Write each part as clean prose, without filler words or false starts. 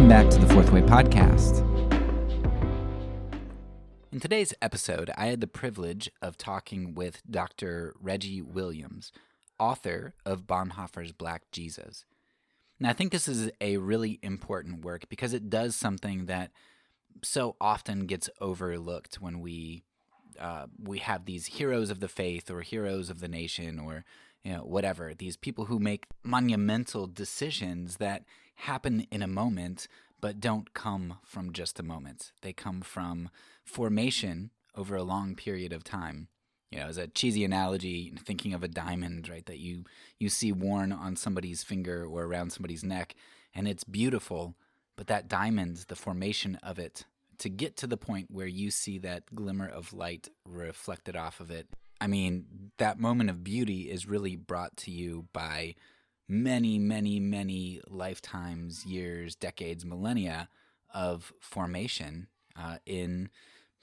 Welcome back to the Fourth Way Podcast. In today's episode, I had the privilege of talking with Dr. Reggie Williams, author of Bonhoeffer's Black Jesus. Now, I think this is a really important work because it does something that so often gets overlooked when we have these heroes of the faith or heroes of the nation or whatever, these people who make monumental decisions that happen in a moment but don't come from just a moment. They come from formation over a long period of time. As a cheesy analogy, thinking of a diamond, right, that you see worn on somebody's finger or around somebody's neck, and it's beautiful, but that diamond, the formation of it, to get to the point where you see that glimmer of light reflected off of it, I mean, that moment of beauty is really brought to you by many, many, many lifetimes, years, decades, millennia of formation in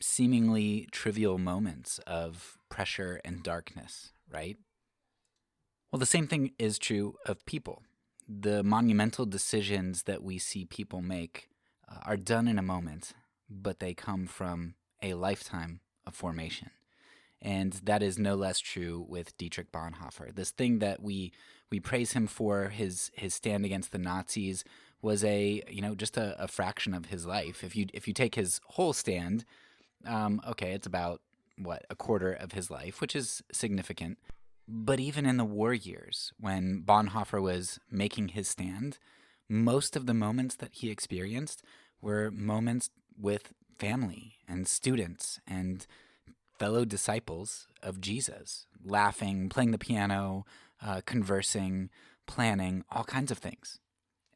seemingly trivial moments of pressure and darkness, right? Well, the same thing is true of people. The monumental decisions that we see people make are done in a moment, but they come from a lifetime of formation. And that is no less true with Dietrich Bonhoeffer. This thing that we praise him for, his stand against the Nazis, was just a fraction of his life. If you take his whole stand, it's about a quarter of his life, which is significant. But even in the war years, when Bonhoeffer was making his stand, most of the moments that he experienced were moments with family and students and fellow disciples of Jesus, laughing, playing the piano, conversing, planning, all kinds of things.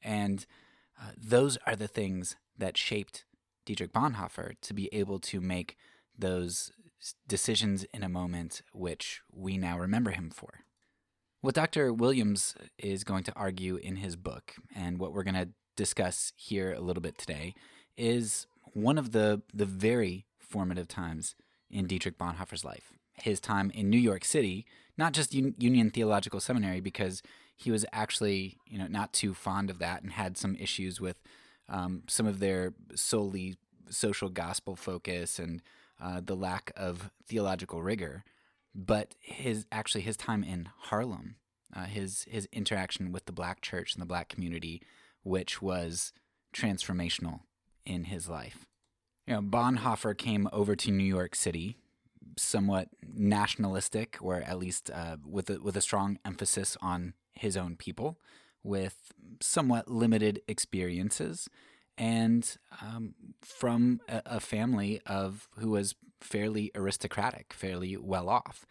And those are the things that shaped Dietrich Bonhoeffer to be able to make those decisions in a moment which we now remember him for. What Dr. Williams is going to argue in his book, and what we're going to discuss here a little bit today, is one of the very formative times in Dietrich Bonhoeffer's life. His time in New York City, not just Union Theological Seminary, because he was actually not too fond of that and had some issues with some of their solely social gospel focus and the lack of theological rigor, but his time in Harlem, his interaction with the Black church and the Black community, which was transformational in his life. Bonhoeffer came over to New York City, somewhat nationalistic, or at least with a strong emphasis on his own people, with somewhat limited experiences, and from a family who was fairly aristocratic, fairly well off.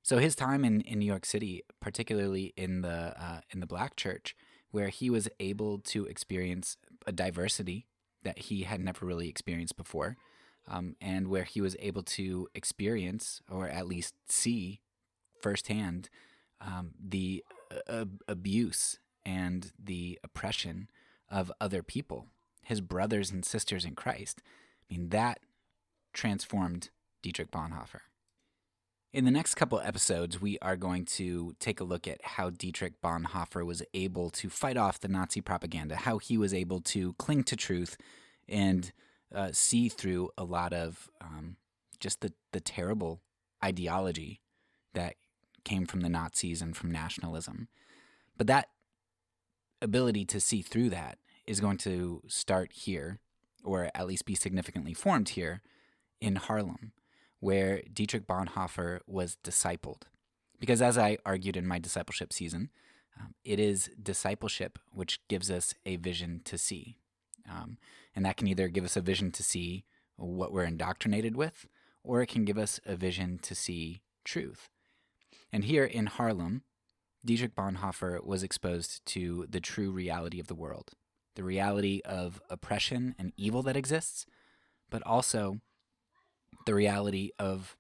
So his time in New York City, particularly in the Black church, where he was able to experience a diversity that he had never really experienced before, and where he was able to experience, or at least see firsthand, the abuse and the oppression of other people, his brothers and sisters in Christ. I mean, that transformed Dietrich Bonhoeffer. In the next couple episodes, we are going to take a look at how Dietrich Bonhoeffer was able to fight off the Nazi propaganda, how he was able to cling to truth and see through a lot of just the terrible ideology that came from the Nazis and from nationalism. But that ability to see through that is going to start here, or at least be significantly formed here in Harlem, where Dietrich Bonhoeffer was discipled. Because as I argued in my discipleship season, it is discipleship which gives us a vision to see. And that can either give us a vision to see what we're indoctrinated with, or it can give us a vision to see truth. And here in Harlem, Dietrich Bonhoeffer was exposed to the true reality of the world, the reality of oppression and evil that exists, but also the reality of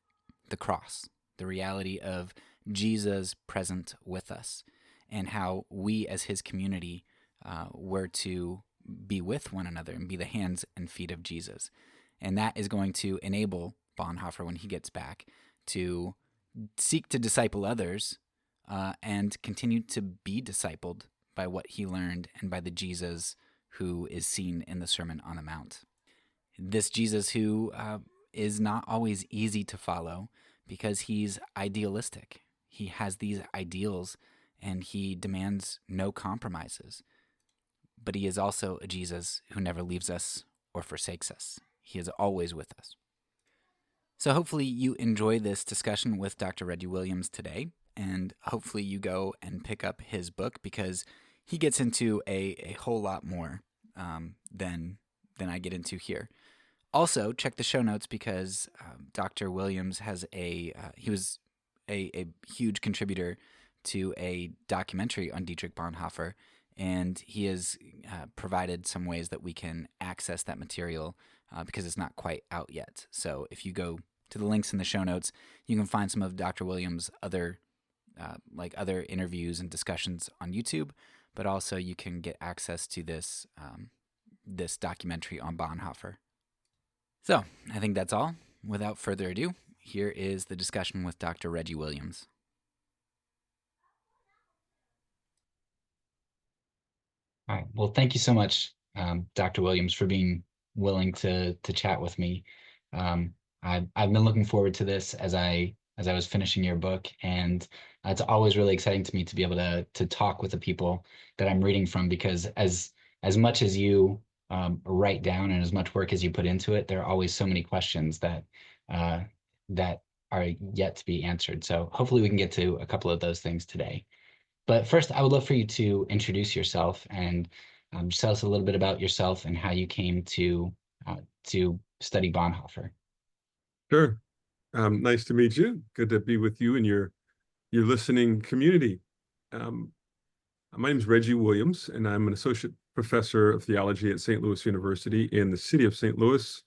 the cross, the reality of Jesus present with us, and how we as his community were to be with one another and be the hands and feet of Jesus. And that is going to enable Bonhoeffer, when he gets back, to seek to disciple others and continue to be discipled by what he learned and by the Jesus who is seen in the Sermon on the Mount. This Jesus who is not always easy to follow because he's idealistic. He has these ideals and he demands no compromises. But he is also a Jesus who never leaves us or forsakes us. He is always with us. So hopefully you enjoy this discussion with Dr. Reggie Williams today, and hopefully you go and pick up his book because he gets into a whole lot more than I get into here. Also, check the show notes because Dr. Williams has he was a huge contributor to a documentary on Dietrich Bonhoeffer, and he has provided some ways that we can access that material because it's not quite out yet. So if you go to the links in the show notes, you can find some of Dr. Williams' other interviews and discussions on YouTube, but also you can get access to this documentary on Bonhoeffer. So I think that's all. Without further ado, here is the discussion with Dr. Reggie Williams. All right. Well, thank you so much, Dr. Williams, for being willing to chat with me. I've been looking forward to this as I was finishing your book, and it's always really exciting to me to be able to talk with the people that I'm reading from, because as much as you write down and as much work as you put into it, there are always so many questions that are yet to be answered. So hopefully we can get to a couple of those things today. But first, I would love for you to introduce yourself and just tell us a little bit about yourself and how you came to study Bonhoeffer. Sure. Nice to meet you. Good to be with you and your listening community. My name is Reggie Williams, and I'm an associate professor of theology at St. Louis University in the city of St. Louis.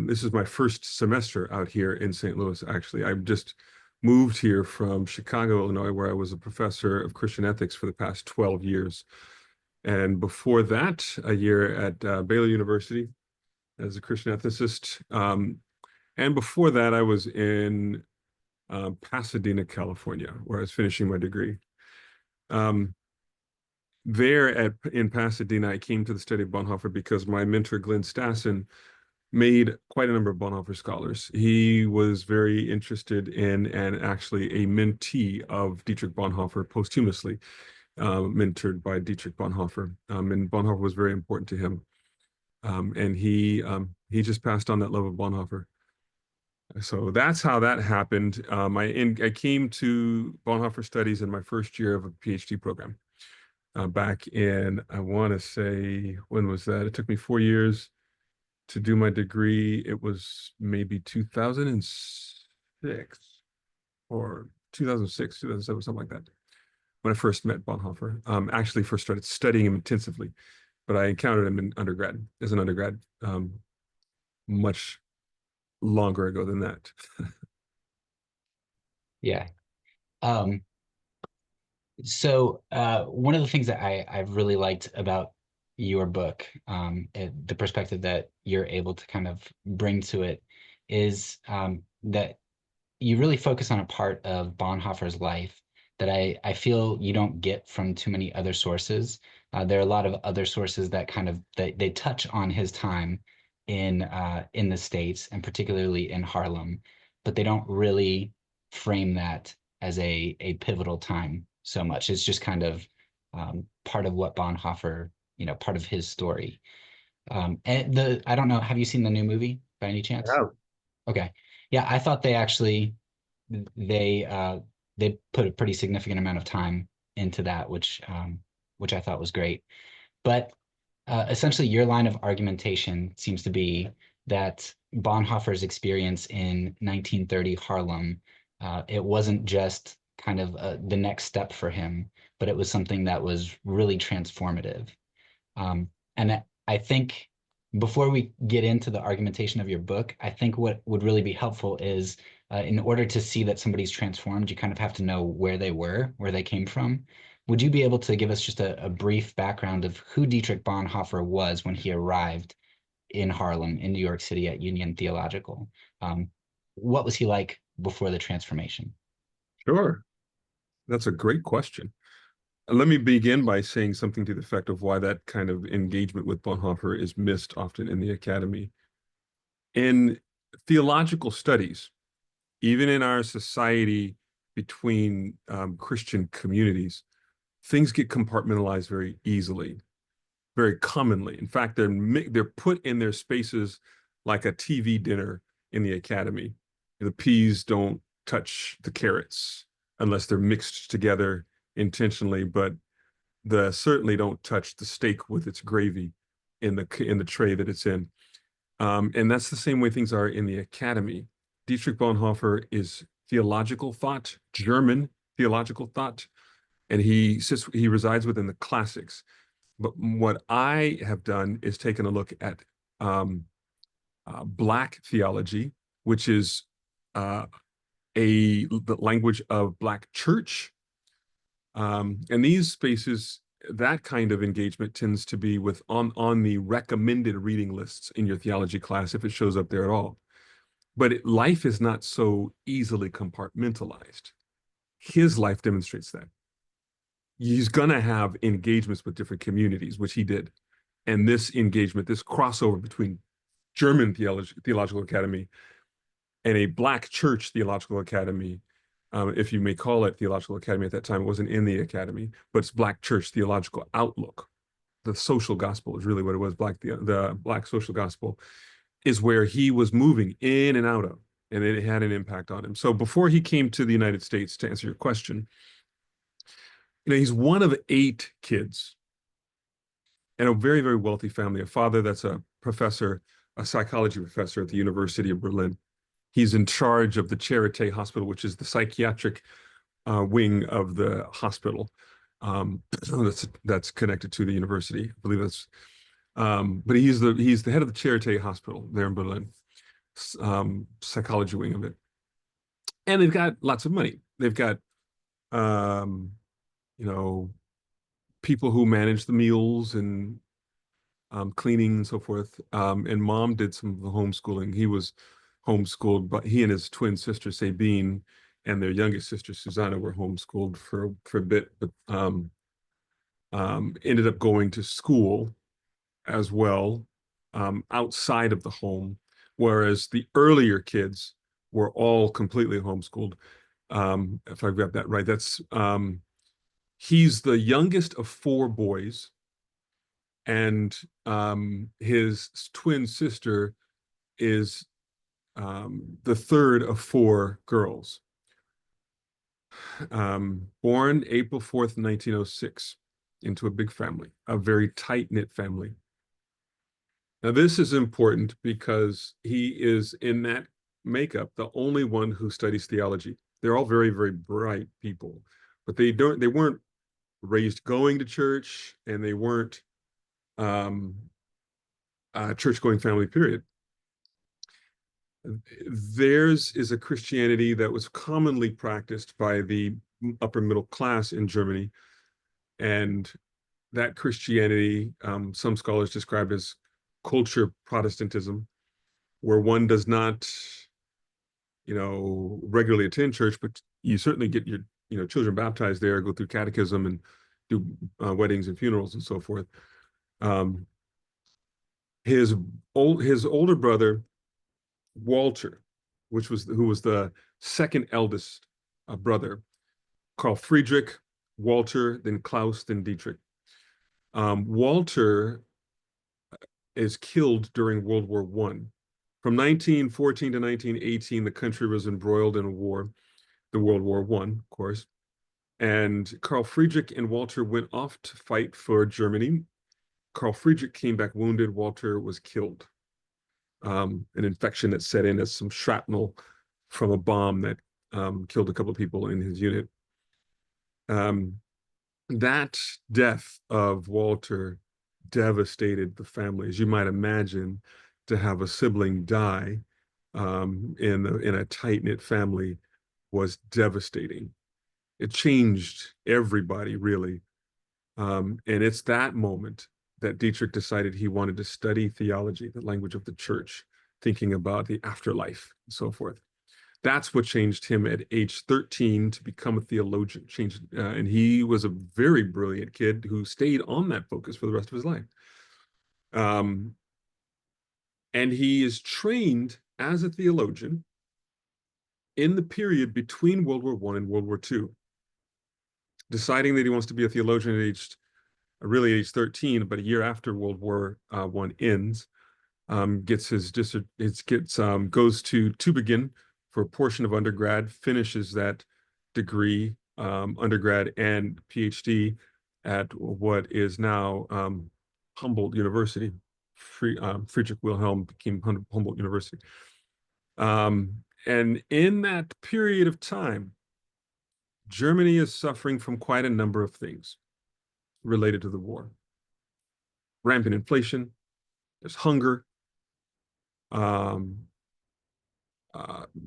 This is my first semester out here in St. Louis, actually. I've just moved here from Chicago, Illinois, where I was a professor of Christian ethics for the past 12 years. And before that, a year at Baylor University as a Christian ethicist. And before that, I was in Pasadena, California, where I was finishing my degree. In Pasadena, I came to the study of Bonhoeffer because my mentor, Glenn Stassen, made quite a number of Bonhoeffer scholars. He was very interested in and actually a mentee of Dietrich Bonhoeffer posthumously, mentored by Dietrich Bonhoeffer. And Bonhoeffer was very important to him. And he just passed on that love of Bonhoeffer. So that's how that happened. I came to Bonhoeffer studies in my first year of a PhD program. Back in, I want to say, when was that? It took me 4 years to do my degree. It was maybe 2006 or 2006, 2007, something like that, when I first met Bonhoeffer. Actually first started studying him intensively, but I encountered him as an undergrad, much longer ago than that. Yeah. So one of the things that I've really liked about your book, the perspective that you're able to kind of bring to it, is that you really focus on a part of Bonhoeffer's life that I feel you don't get from too many other sources. There are a lot of other sources that kind of they touch on his time in the States, and particularly in Harlem, but they don't really frame that as a pivotal time so much. It's just kind of part of what Bonhoeffer, part of his story. And I don't know, have you seen the new movie by any chance? Yeah. Okay. Yeah, I thought they put a pretty significant amount of time into that, which I thought was great. But essentially, your line of argumentation seems to be that Bonhoeffer's experience in 1930 Harlem, it wasn't just kind of the next step for him, but it was something that was really transformative. And I think before we get into the argumentation of your book, I think what would really be helpful is in order to see that somebody's transformed, you kind of have to know where they were, where they came from. Would you be able to give us just a brief background of who Dietrich Bonhoeffer was when he arrived in Harlem, in New York City at Union Theological? What was he like before the transformation? Sure. That's a great question. Let me begin by saying something to the effect of why that kind of engagement with Bonhoeffer is missed often in the academy. In theological studies, even in our society between Christian communities, things get compartmentalized very easily, very commonly. In fact, they're put in their spaces like a TV dinner in the academy. The peas don't touch the carrots unless they're mixed together intentionally, but the certainly don't touch the steak with its gravy in the tray that it's in. And that's the same way things are in the academy. Dietrich Bonhoeffer is theological thought, German theological thought, and he resides within the classics. But what I have done is taken a look at Black theology, which is the language of Black church. And these spaces, that kind of engagement tends to be with on the recommended reading lists in your theology class, if it shows up there at all. But life is not so easily compartmentalized. His life demonstrates that. He's going to have engagements with different communities, which he did. And this engagement, this crossover between German Theological Academy and a Black church theological academy, if you may call it theological academy at that time, it wasn't in the academy, but it's Black church theological outlook. The social gospel is really what it was. The Black social gospel is where he was moving in and out of, and it had an impact on him. So before he came to the United States, to answer your question, he's one of 8 kids in a very, very wealthy family, a father that's a professor, a psychology professor at the University of Berlin. He's in charge of the Charité Hospital, which is the psychiatric wing of the hospital that's connected to the university. I believe that's, but he's the head of the Charité Hospital there in Berlin, psychology wing of it. And they've got lots of money. They've got, people who manage the meals and cleaning and so forth. And mom did some of the homeschooling. He was homeschooled, but he and his twin sister Sabine and their youngest sister Susanna were homeschooled for a bit, but ended up going to school as well outside of the home, whereas the earlier kids were all completely homeschooled. If I've got that right, that's he's the youngest of 4 boys, and his twin sister is the third of 4 girls. Born April 4th, 1906, into a big family, a very tight-knit family. Now, this is important because he is, in that makeup, the only one who studies theology. They're all very, very bright people, but they weren't raised going to church, and they weren't a church-going family, period. Theirs is a Christianity that was commonly practiced by the upper middle class in Germany. And that Christianity, some scholars describe as culture Protestantism, where one does not, regularly attend church, but you certainly get your, children baptized there, go through catechism and do weddings and funerals and so forth. His older brother, Walter, who was the second eldest brother, Carl Friedrich, Walter, then Klaus, then Dietrich. Walter is killed during World War I. From 1914 to 1918, the country was embroiled in a war, the World War I, of course. And Carl Friedrich and Walter went off to fight for Germany. Carl Friedrich came back wounded. Walter was killed. An infection that set in as some shrapnel from a bomb that killed a couple of people in his unit. That death of Walter devastated the family. As you might imagine, to have a sibling die in a tight-knit family was devastating. It changed everybody, really. And it's that moment that Dietrich decided he wanted to study theology, the language of the church, thinking about the afterlife and so forth. That's what changed him at age 13 to become a theologian. And he was a very brilliant kid who stayed on that focus for the rest of his life. And he is trained as a theologian in the period between World War I and World War II, deciding that he wants to be a theologian at age 13, but a year after World War I ends. Goes to Tübingen for a portion of undergrad, finishes that degree, undergrad and PhD at what is now Humboldt University. Friedrich Wilhelm became Humboldt University. And in that period of time, Germany is suffering from quite a number of things related to the war. Rampant inflation, there's hunger.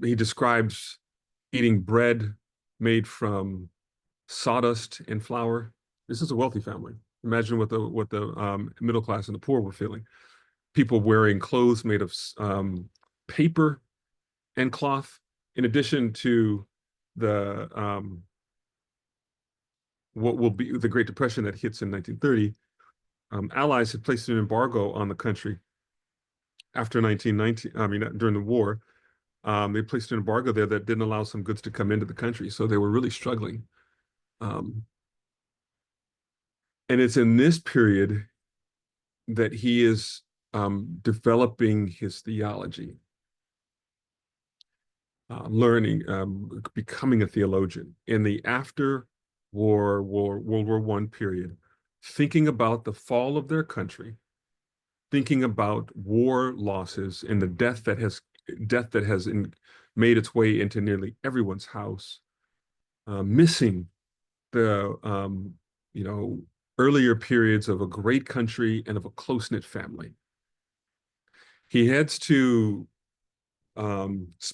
He describes eating bread made from sawdust and flour. This is a wealthy family. Imagine what the middle class and the poor were feeling. People wearing clothes made of paper and cloth, in addition to the what will be the Great Depression that hits in 1930. Allies had placed an embargo on the country after 1919. I mean, during the war. They placed an embargo there that didn't allow some goods to come into the country, so they were really struggling. And it's in this period that he is developing his theology, learning, becoming a theologian in the World War I period, thinking about the fall of their country, thinking about war losses and the death that has made its way into nearly everyone's house, missing the earlier periods of a great country and of a close-knit family. He heads to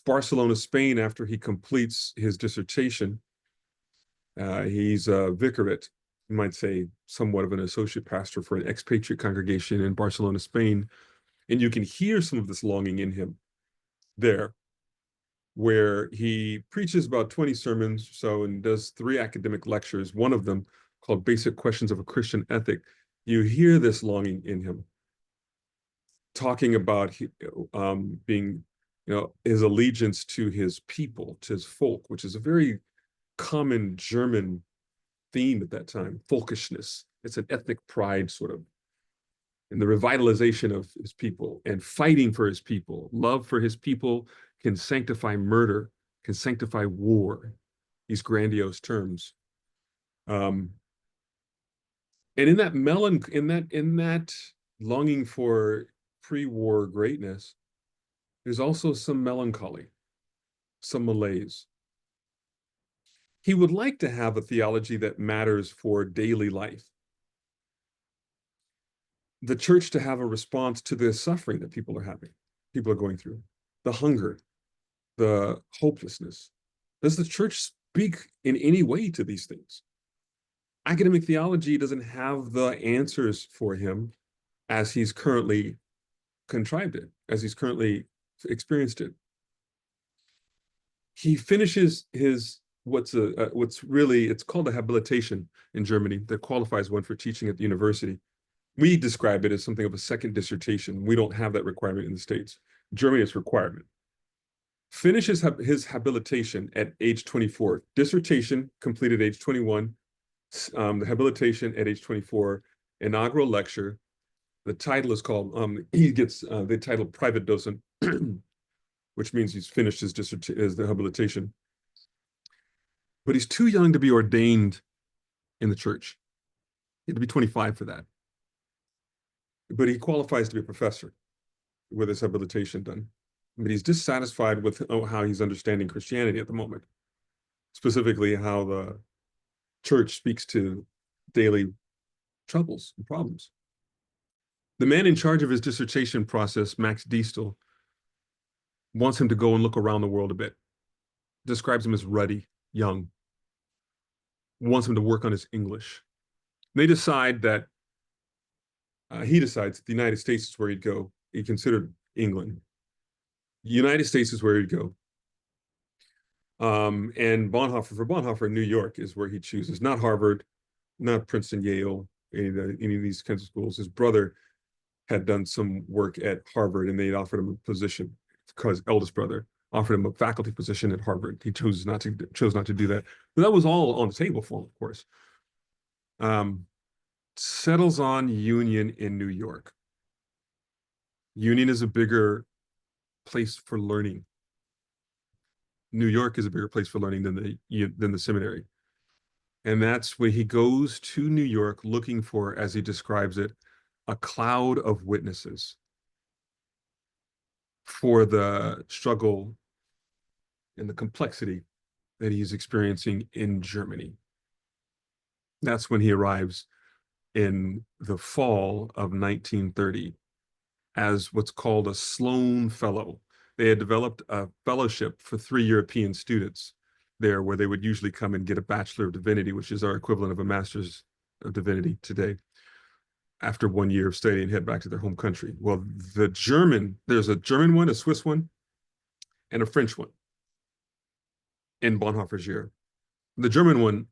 Barcelona, Spain, after he completes his dissertation. He's a vicariate, you might say, somewhat of an associate pastor for an expatriate congregation in Barcelona, Spain. And you can hear some of this longing in him there, where he preaches about 20 sermons or so and does 3 academic lectures, one of them called Basic Questions of a Christian Ethic. You hear this longing in him, talking about being, his allegiance to his people, to his folk, which is a very common German theme at that time, folkishness. It's an ethnic pride, sort of, and the revitalization of his people and fighting for his people. Love for his people can sanctify murder, can sanctify war, these grandiose terms. And in that longing for pre-war greatness, there's also some melancholy, some malaise. He would like to have a theology that matters for daily life. The church to have a response to the suffering that people are going through, the hunger, the hopelessness. Does the church speak in any way to these things? Academic theology doesn't have the answers for him as he's currently contrived it, as he's currently experienced it. He finishes his it's called a habilitation in Germany that qualifies one for teaching at the university. We describe it as something of a second dissertation. We don't have that requirement in the States. Germany is requirement. Finishes his habilitation at age 24. Dissertation completed at age 21. The habilitation at age 24. Inaugural lecture. The title is called, he gets the title private docent, which means he's finished his habilitation. But he's too young to be ordained in the church. He had to be 25 for that. But he qualifies to be a professor with his habilitation done. But he's dissatisfied with how he's understanding Christianity at the moment, specifically how the church speaks to daily troubles and problems. The man in charge of his dissertation process, Max Diestel, wants him to go and look around the world a bit, describes him as ruddy, young, wants him to work on his English. They decide that he decides that the United States is where he'd go. He considered England. The United States is where he'd go. And for Bonhoeffer, New York is where he chooses, not Harvard, not Princeton, Yale, any of these kinds of schools. His brother had done some work at Harvard, and they offered him a position, because eldest brother offered him a faculty position at Harvard. He chose not to do that. But that was all on the table for him, of course. Settles on Union in New York. Union is a bigger place for learning. New York is a bigger place for learning than the seminary. And that's when he goes to New York looking for, as he describes it, a cloud of witnesses for the struggle and the complexity that he's experiencing in Germany. That's when he arrives in the fall of 1930 as what's called a Sloan Fellow. They had developed a fellowship for 3 European students there, where they would usually come and get a Bachelor of Divinity, which is our equivalent of a Master's of Divinity today, after 1 year of study and head back to their home country. Well, there's a German one, a Swiss one, and a French one in Bonhoeffer's year. The German one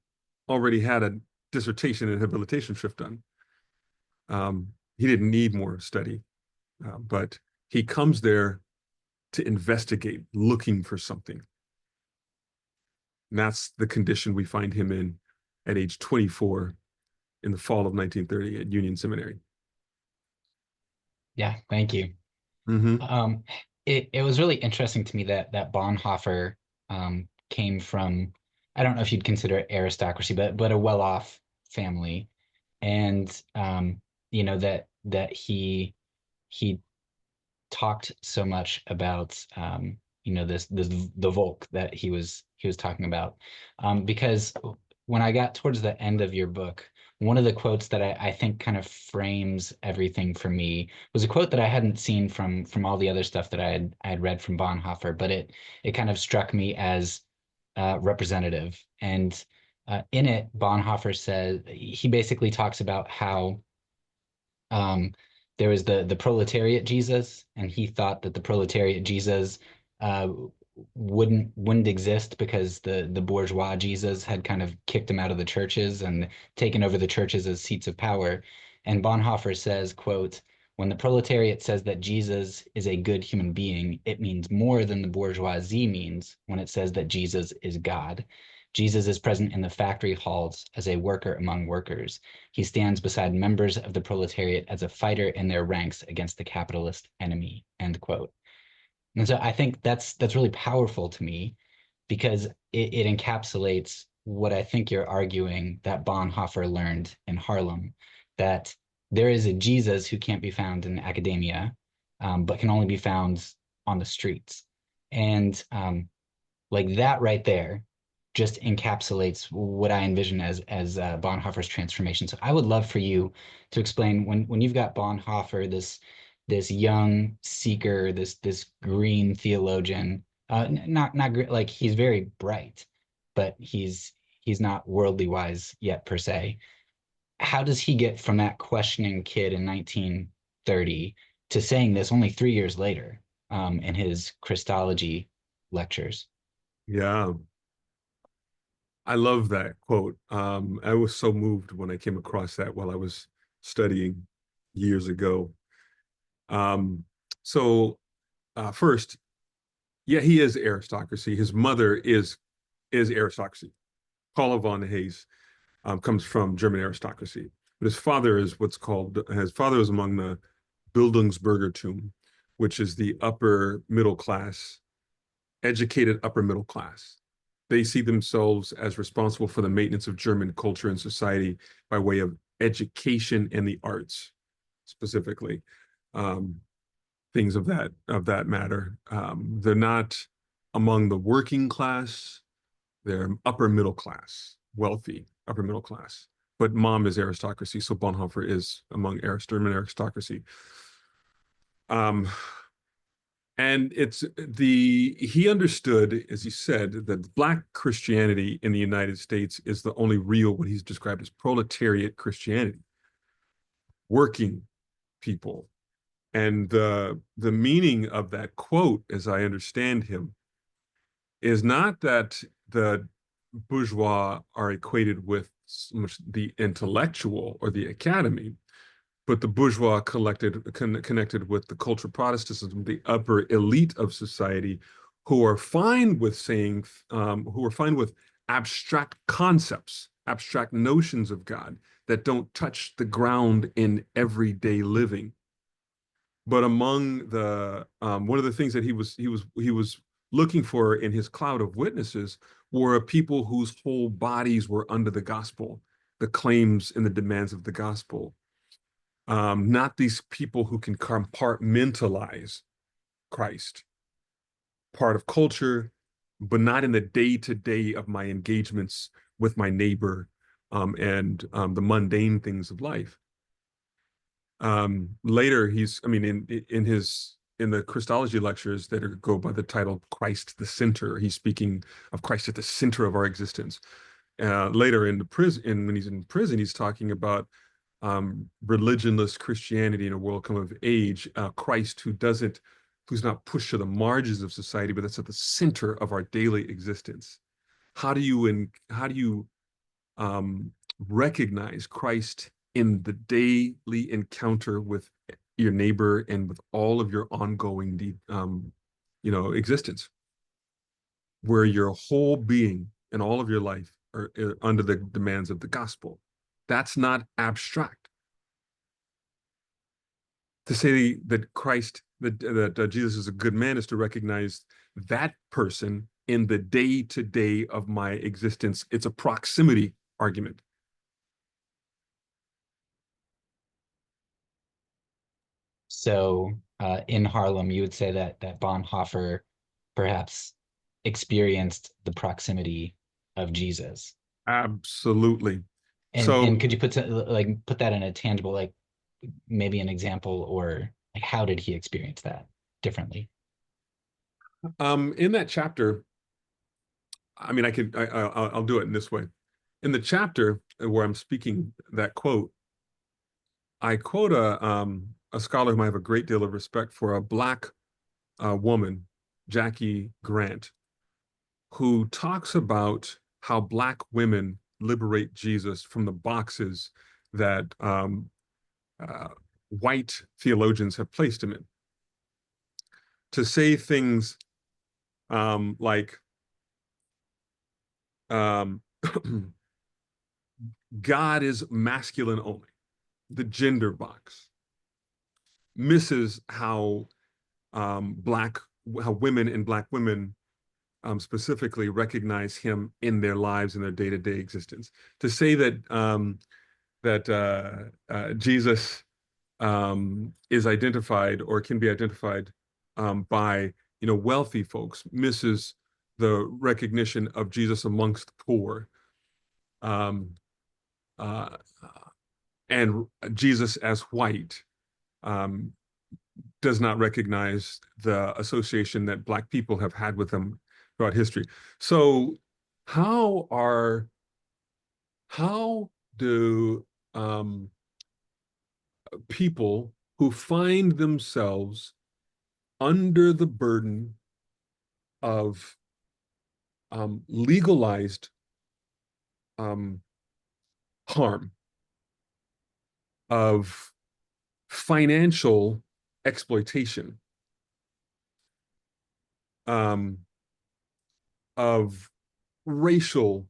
already had a dissertation and habilitationship done. He didn't need more study, but he comes there to investigate, looking for something. And that's the condition we find him in at age 24 in the fall of 1930 at Union Seminary. Yeah, thank you. Mm-hmm. It was really interesting to me that Bonhoeffer came from, I don't know if you'd consider it aristocracy, but a well-off family, and that he talked so much about this the Volk that he was talking about, because when I got towards the end of your book, one of the quotes that I think kind of frames everything for me was a quote that I hadn't seen from all the other stuff that I had read from Bonhoeffer, but it kind of struck me as representative. And in it, Bonhoeffer says, he basically talks about how there was the proletariat Jesus, and he thought that the proletariat Jesus uh, wouldn't exist because the bourgeois Jesus had kind of kicked him out of the churches and taken over the churches as seats of power. And Bonhoeffer says, quote, "When the proletariat says that Jesus is a good human being, it means more than the bourgeoisie means when it says that Jesus is God. Jesus is present in the factory halls as a worker among workers. He stands beside members of the proletariat as a fighter in their ranks against the capitalist enemy," end quote. And so I think that's really powerful to me, because it encapsulates what I think you're arguing that Bonhoeffer learned in Harlem, that there is a Jesus who can't be found in academia, but can only be found on the streets. And like that right there just encapsulates what I envision as Bonhoeffer's transformation. So I would love for you to explain, when you've got Bonhoeffer, this young seeker, this green theologian, not like, he's very bright, but he's not worldly wise yet per se. How does he get from that questioning kid in 1930 to saying this only 3 years later in his Christology lectures? Yeah, I love that quote. I was so moved when I came across that while I was studying years ago. Um, so first, yeah, he is aristocracy. His mother is aristocracy. Paula von Hayes comes from German aristocracy, but his father is among the Bildungsbürgertum, which is the upper middle class, educated upper middle class. They see themselves as responsible for the maintenance of German culture and society by way of education and the arts, specifically. Things of that matter. They're not among the working class. They're upper middle class, wealthy upper middle class. But mom is aristocracy, so Bonhoeffer is among German aristocracy. And he understood, as he said, that Black Christianity in the United States is the only real, what he's described as proletariat Christianity, working people. And the meaning of that quote, as I understand him, is not that the bourgeois are equated with so much the intellectual or the academy, but the bourgeois connected with the cultural Protestantism, the upper elite of society, who are fine with saying, who are fine with abstract concepts, abstract notions of God that don't touch the ground in everyday living. But among the one of the things that he was looking for in his cloud of witnesses were people whose whole bodies were under the gospel, the claims and the demands of the gospel. Not these people who can compartmentalize Christ, part of culture, but not in the day-to-day of my engagements with my neighbor, and the mundane things of life. Later, in the Christology lectures that go by the title Christ the Center, he's speaking of Christ at the center of our existence. Later in the prison, when he's in prison, he's talking about religionless Christianity in a world come of age, Christ who's not pushed to the margins of society, but that's at the center of our daily existence. How do you recognize Christ in the daily encounter with your neighbor and with all of your ongoing existence, where your whole being and all of your life are under the demands of the gospel? That's not abstract. To say that Jesus is a good man is to recognize that person in the day-to-day of my existence. It's a proximity argument. So in Harlem, you would say that Bonhoeffer perhaps experienced the proximity of Jesus. Absolutely. And could you put that in a tangible, like maybe an example, or like how did he experience that differently? In that chapter, I'll do it in this way. In the chapter where I'm speaking that quote, I quote a scholar whom I have a great deal of respect for, a Black woman, Jackie Grant, who talks about how Black women liberate Jesus from the boxes that white theologians have placed him in. To say things like, God is masculine only, the gender box, misses how women and Black women specifically recognize him in their lives and their day-to-day existence. To say that Jesus is identified or can be identified by wealthy folks misses the recognition of Jesus amongst the poor, and Jesus as white does not recognize the association that Black people have had with him throughout history. So how do people who find themselves under the burden of legalized harm, of financial exploitation, of racial,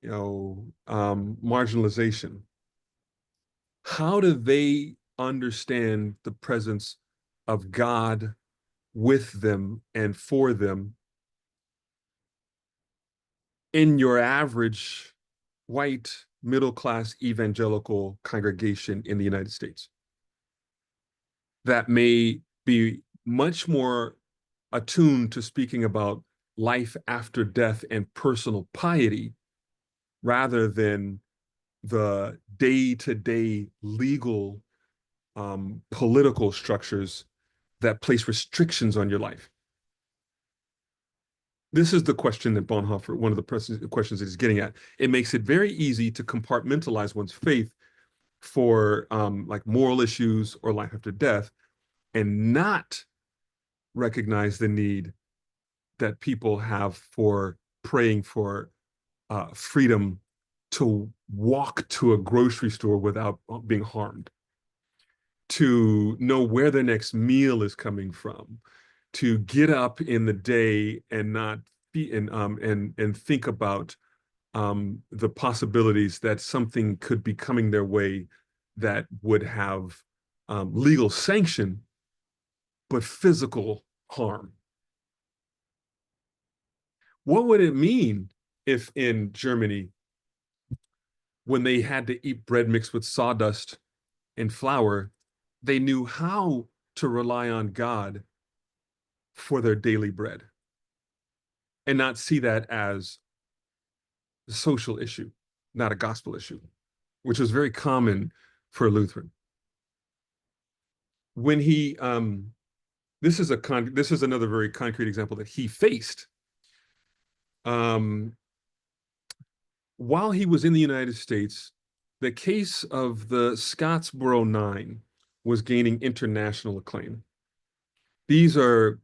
marginalization, how do they understand the presence of God with them and for them in your average white middle-class evangelical congregation in the United States that may be much more attuned to speaking about life after death and personal piety rather than the day-to-day legal political structures that place restrictions on your life? This is the question that Bonhoeffer, one of the questions that he's getting at. It makes it very easy to compartmentalize one's faith for like moral issues or life after death and not recognize the need that people have for praying for freedom to walk to a grocery store without being harmed, to know where their next meal is coming from, to get up in the day and not be and think about the possibilities that something could be coming their way that would have legal sanction, but physical harm. What would it mean if in Germany, when they had to eat bread mixed with sawdust and flour, they knew how to rely on God for their daily bread and not see that as a social issue, not a gospel issue, which was very common for Lutheran. When he, this is another very concrete example that he faced. While he was in the United States, the case of the Scottsboro Nine was gaining international acclaim. These are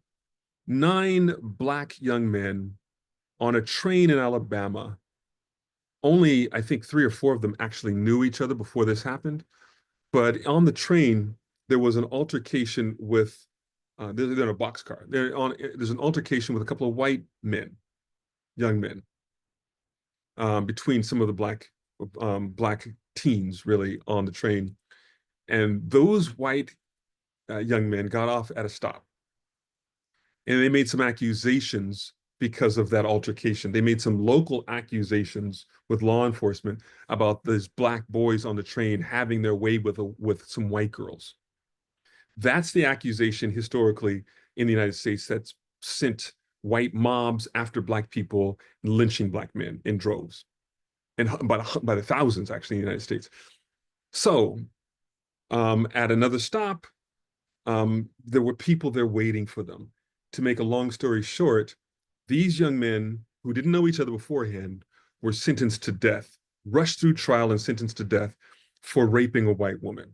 9 Black young men on a train in Alabama. Only, I think, 3 or 4 of them actually knew each other before this happened. But on the train, there was an altercation with, they're in a boxcar. There's an altercation with a couple of white men, young men, between some of the black teens really on the train. And those white young men got off at a stop. And they made some accusations because of that altercation. They made some local accusations with law enforcement about these Black boys on the train having their way with some white girls. That's the accusation historically in the United States that's sent white mobs after Black people, lynching Black men in droves, and by the thousands actually in the United States. So at another stop, there were people there waiting for them. To make a long story short, these young men who didn't know each other beforehand were sentenced to death, rushed through trial and sentenced to death for raping a white woman.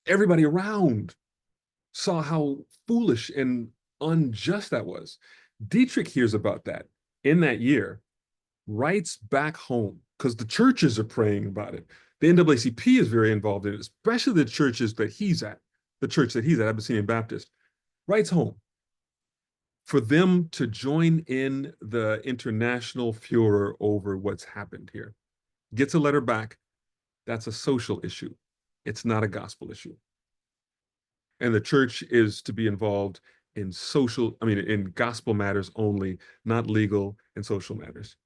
Everybody around saw how foolish and unjust that was. Dietrich hears about that in that year, writes back home, because the churches are praying about it. The NAACP is very involved in it, especially the churches that he's at, the church that he's at, Abyssinian Baptist, writes home for them to join in the international furor over what's happened here. Gets a letter back. That's a social issue. It's not a gospel issue. And the church is to be involved in in gospel matters only, not legal and social matters.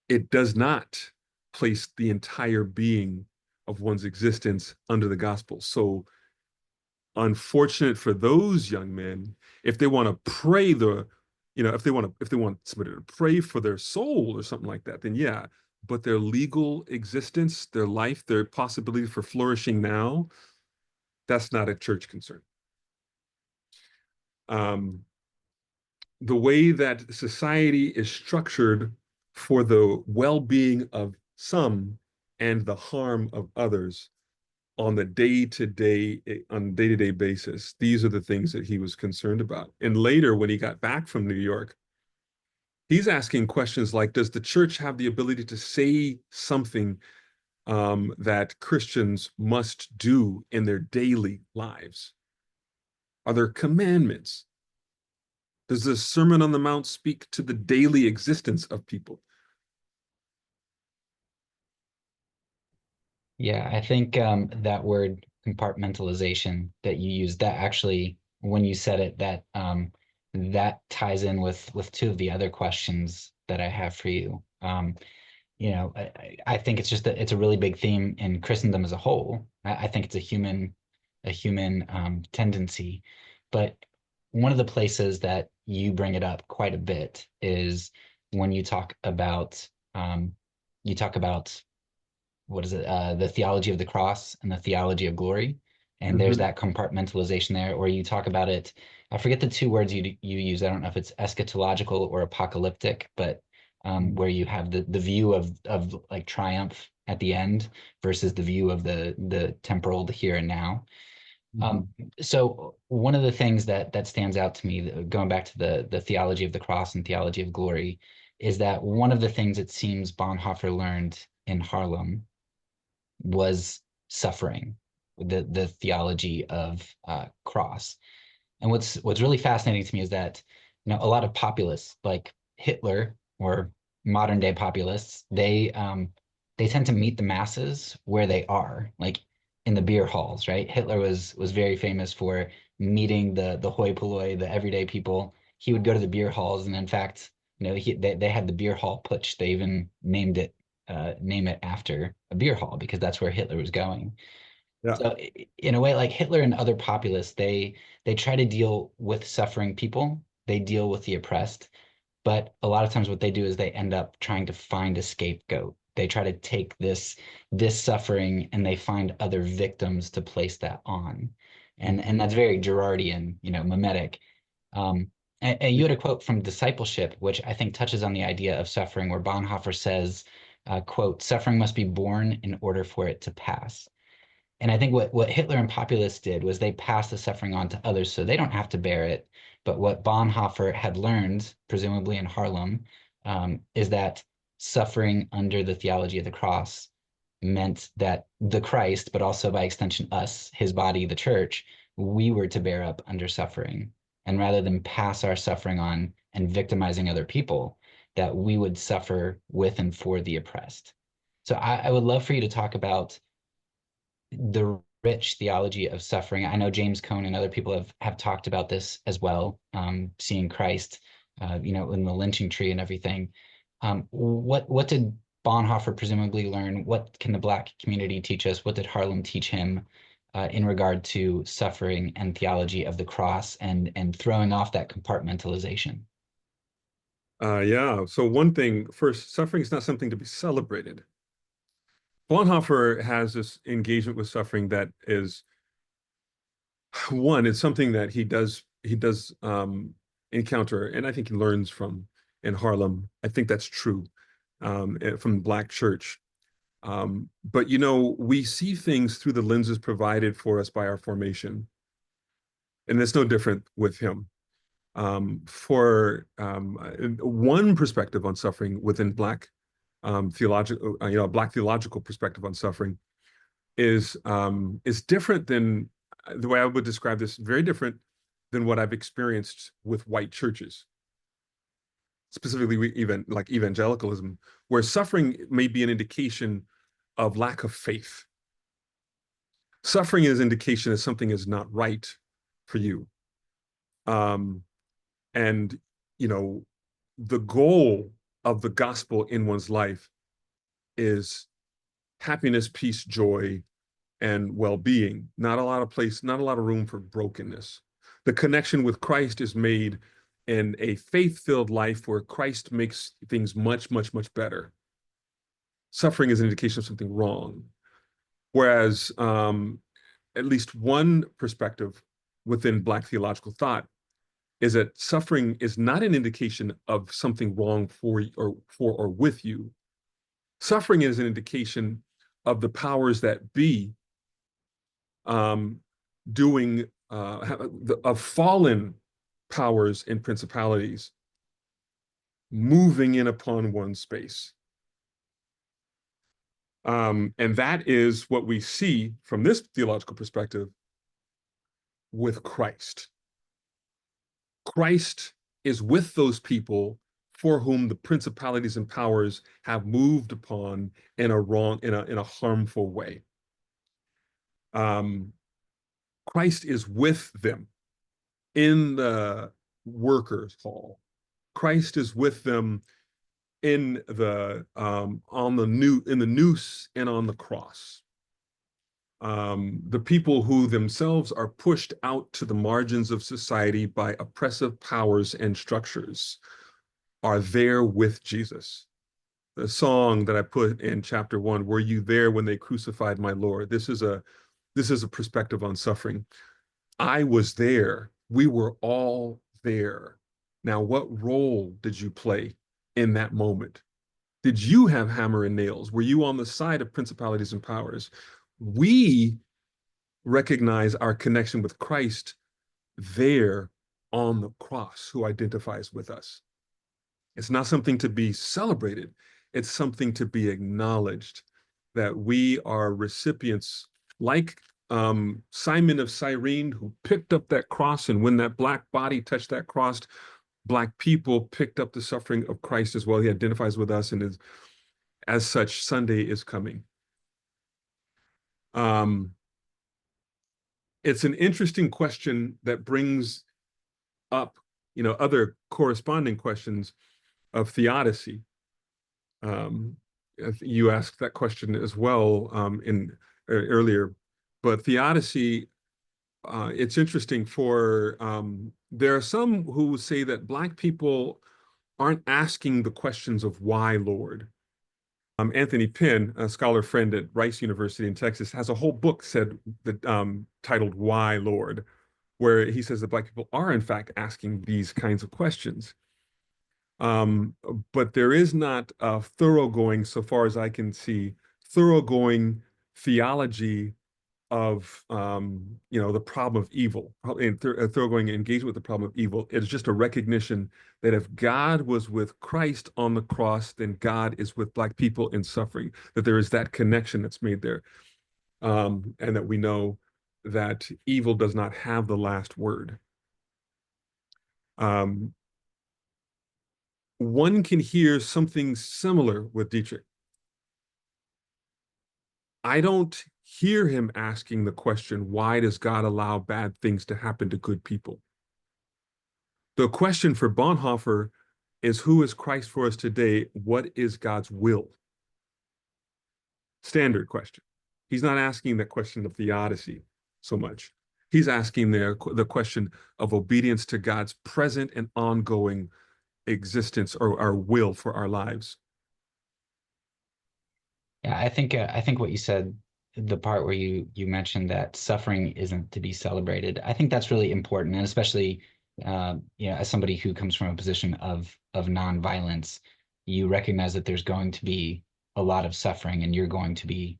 It does not place the entire being of one's existence under the gospel. So unfortunate for those young men, if they want to pray if they want somebody to pray for their soul or something like that, then yeah, but their legal existence, their life, their possibility for flourishing now, that's not a church concern. The way that society is structured for the well-being of some and the harm of others on the day-to-day basis, these are the things that he was concerned about. And later, when he got back from New York, he's asking questions like, does the church have the ability to say something that Christians must do in their daily lives? Are there commandments? Does the Sermon on the Mount speak to the daily existence of people? Yeah, I think that word compartmentalization that you used, that actually, when you said it, that ties in with 2 of the other questions that I have for you. I think it's a really big theme in Christendom as a whole. I think it's a human tendency, but one of the places that you bring it up quite a bit is when you talk about what is it, the theology of the cross and the theology of glory. And there's that compartmentalization there, or you talk about it. I forget the 2 words you use. I don't know if it's eschatological or apocalyptic, but where you have the view of like triumph at the end versus the view of the temporal, the here and now. Um, so one of the things that stands out to me, going back to the theology of the cross and theology of glory, is that one of the things it seems Bonhoeffer learned in Harlem was suffering, the theology of cross. And what's really fascinating to me is that, a lot of populists like Hitler or modern day populists, they tend to meet the masses where they are, like in the beer halls, right? Hitler was very famous for meeting the hoi polloi, the everyday people. He would go to the beer halls, and in fact, they had the beer hall putsch. They even name it after a beer hall because that's where Hitler was going. Yeah. So in a way, like Hitler and other populists, they try to deal with suffering people. They deal with the oppressed, but a lot of times what they do is they end up trying to find a scapegoat. They try to take this suffering and they find other victims to place that on. And that's very Girardian, mimetic. And you had a quote from Discipleship, which I think touches on the idea of suffering, where Bonhoeffer says, quote, "Suffering must be borne in order for it to pass." And I think what Hitler and populists did was they passed the suffering on to others so they don't have to bear it. But what Bonhoeffer had learned, presumably in Harlem, is that suffering under the theology of the cross meant that the Christ, but also by extension us, his body, the church, we were to bear up under suffering. And rather than pass our suffering on and victimizing other people, that we would suffer with and for the oppressed. So I would love for you to talk about the rich theology of suffering. I know James Cone and other people have talked about this as well, seeing Christ, in the lynching tree and everything. What did Bonhoeffer presumably learn? What can the Black community teach us? What did Harlem teach him in regard to suffering and theology of the cross and throwing off that compartmentalization? Yeah. So one thing, first, suffering is not something to be celebrated. Bonhoeffer has this engagement with suffering that is, one, it's something that he does encounter, and I think he learns from in Harlem. I think that's true from the Black church. But we see things through the lenses provided for us by our formation, and it's no different with him. For one perspective on suffering within Black theological, Black theological perspective on suffering is different than the way I would describe this. Very different than what I've experienced with white churches, specifically even like evangelicalism, where suffering may be an indication of lack of faith. Suffering is an indication that something is not right for you. Um, and, the goal of the gospel in one's life is happiness, peace, joy, and well-being. Not a lot of room for brokenness. The connection with Christ is made in a faith-filled life where Christ makes things much, much, much better. Suffering is an indication of something wrong. Whereas at least one perspective within Black theological thought is that suffering is not an indication of something wrong for or with you. Suffering is an indication of the powers that be doing of fallen powers and principalities moving in upon one space. And that is what we see from this theological perspective with Christ. Christ is with those people for whom the principalities and powers have moved upon in a harmful way. Christ is with them in the workers' hall. Christ is with them in the noose and on the cross. The people who themselves are pushed out to the margins of society by oppressive powers and structures are there with Jesus. The song that I put in chapter 1, "Were you there when they crucified my Lord?" This is a perspective on suffering. I was there. We were all there. Now, what role did you play in that moment? Did you have hammer and nails? Were you on the side of principalities and powers? We recognize our connection with Christ there on the cross, who identifies with us. It's not something to be celebrated. It's something to be acknowledged, that we are recipients, like Simon of Cyrene, who picked up that cross, and when that black body touched that cross, black people picked up the suffering of Christ as well. He identifies with us, and is, as such, Sunday is coming. It's an interesting question that brings up, other corresponding questions of theodicy. You asked that question as well earlier, but theodicy, it's interesting there are some who say that Black people aren't asking the questions of why, Lord. Anthony Penn, a scholar friend at Rice University in Texas, has a whole book titled Why, Lord, where he says that Black people are in fact asking these kinds of questions. But there is not a thoroughgoing, so far as I can see, thoroughgoing theology of the problem of evil, and a thoroughgoing engagement with the problem of evil. It's just a recognition that if God was with Christ on the cross, then God is with Black people in suffering, that there is that connection that's made there, and that we know that evil does not have the last word. One can hear something similar with Dietrich. I don't hear him asking the question, why does God allow bad things to happen to good people? The question for Bonhoeffer is, who is Christ for us today? What is God's will? Standard question. He's not asking the question of theodicy so much. He's asking the question of obedience to God's present and ongoing existence, or our will for our lives. Yeah, I think what you said, the part where you mentioned that suffering isn't to be celebrated, I think that's really important, and especially as somebody who comes from a position of nonviolence, you recognize that there's going to be a lot of suffering, and you're going to be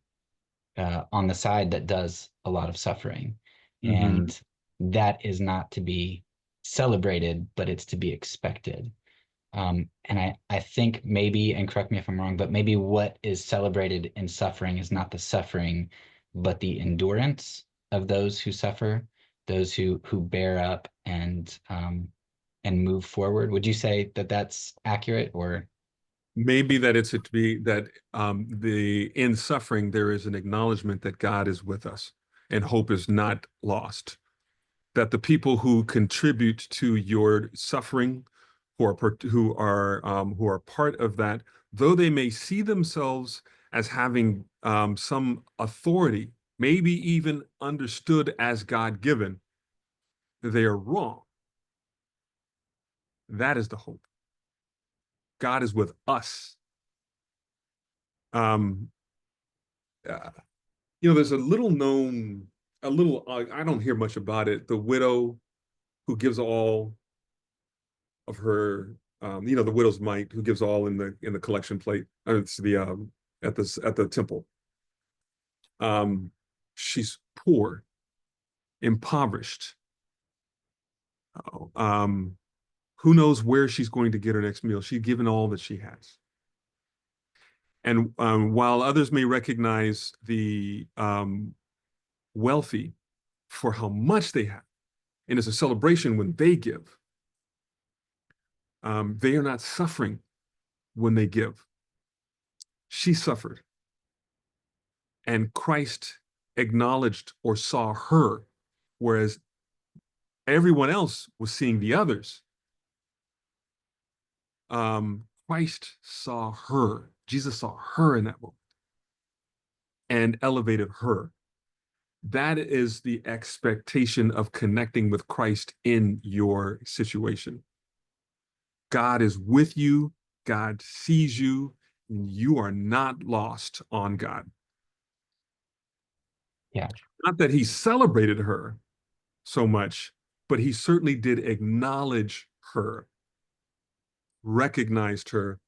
on the side that does a lot of suffering, and that is not to be celebrated, but it's to be expected. And I think maybe, and correct me if I'm wrong, but maybe what is celebrated in suffering is not the suffering, but the endurance of those who suffer, those who bear up and move forward. Would you say that that's accurate, or? Maybe that it's to be that in suffering, there is an acknowledgement that God is with us and hope is not lost. That the people who contribute to your suffering, who are part of that, though they may see themselves as having some authority, maybe even understood as God-given, they are wrong. That is the hope. God is with us. There's a little known, I don't hear much about it, the widow who gives all of her, the widow's mite, who gives all in the collection plate. It's at the temple. She's poor, impoverished. Who knows where she's going to get her next meal? She's given all that she has. And while others may recognize the wealthy for how much they have, and it's a celebration when they give, they are not suffering when they give. She suffered. And Christ acknowledged or saw her, whereas everyone else was seeing the others. Christ saw her. Jesus saw her in that moment and elevated her. That is the expectation of connecting with Christ in your situation. God is with you. God sees you. And you are not lost on God. Yeah. Not that he celebrated her so much, but he certainly did acknowledge her, recognized her,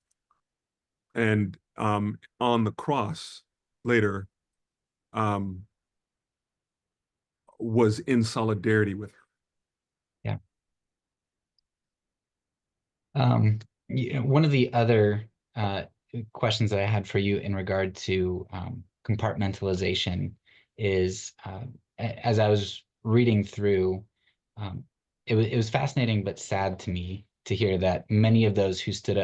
and on the cross later, was in solidarity with her. Yeah. One of the other questions that I had for you in regard to compartmentalization is, as I was reading through, it was fascinating but sad to me to hear that many of those who stood